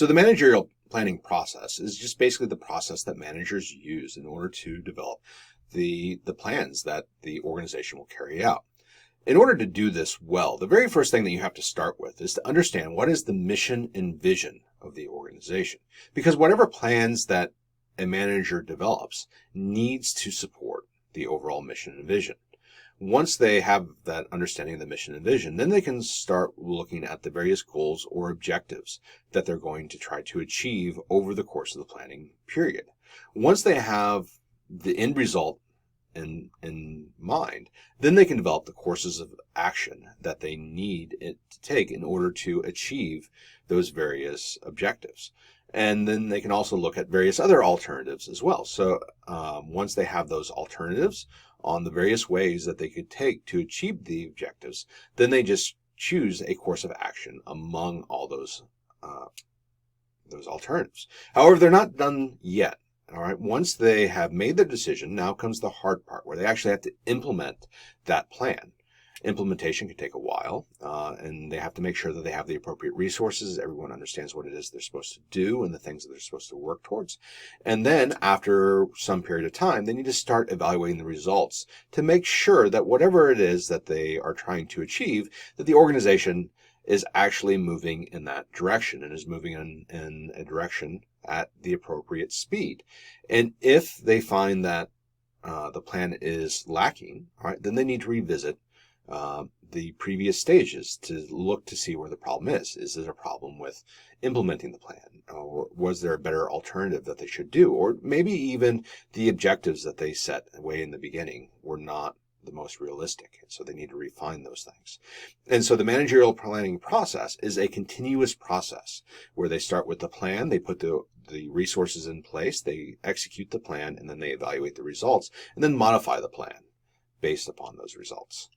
So the managerial planning process is just basically the process that managers use in order to develop the plans that the organization will carry out. In order to do this well, the very first thing that you have to start with is to understand what is the mission and vision of the organization. Because whatever plans that a manager develops needs to support the overall mission and vision. Once they have that understanding of the mission and vision, then they can start looking at the various goals or objectives that they're going to try to achieve over the course of the planning period. Once they have the end result in mind, then they can develop the courses of action that they need it to take in order to achieve those various objectives. And then they can also look at various other alternatives as well. So once they have those alternatives on the various ways that they could take to achieve the objectives, then they just choose a course of action among all those alternatives. However, they're not done yet. All right. Once they have made their decision, now comes the hard part where they actually have to implement that plan. Implementation can take a while, and they have to make sure that they have the appropriate resources. Everyone understands what it is they're supposed to do and the things that they're supposed to work towards. And then after some period of time, they need to start evaluating the results to make sure that whatever it is that they are trying to achieve, that the organization is actually moving in that direction and is moving in a direction at the appropriate speed. And if they find that the plan is lacking, all right, then they need to revisit the previous stages to look to see where the problem is. Is there a problem with implementing the plan? Or was there a better alternative that they should do? Or maybe even the objectives that they set way in the beginning were not the most realistic. So they need to refine those things. And so the managerial planning process is a continuous process where they start with the plan, they put the resources in place, they execute the plan, and then they evaluate the results and then modify the plan based upon those results.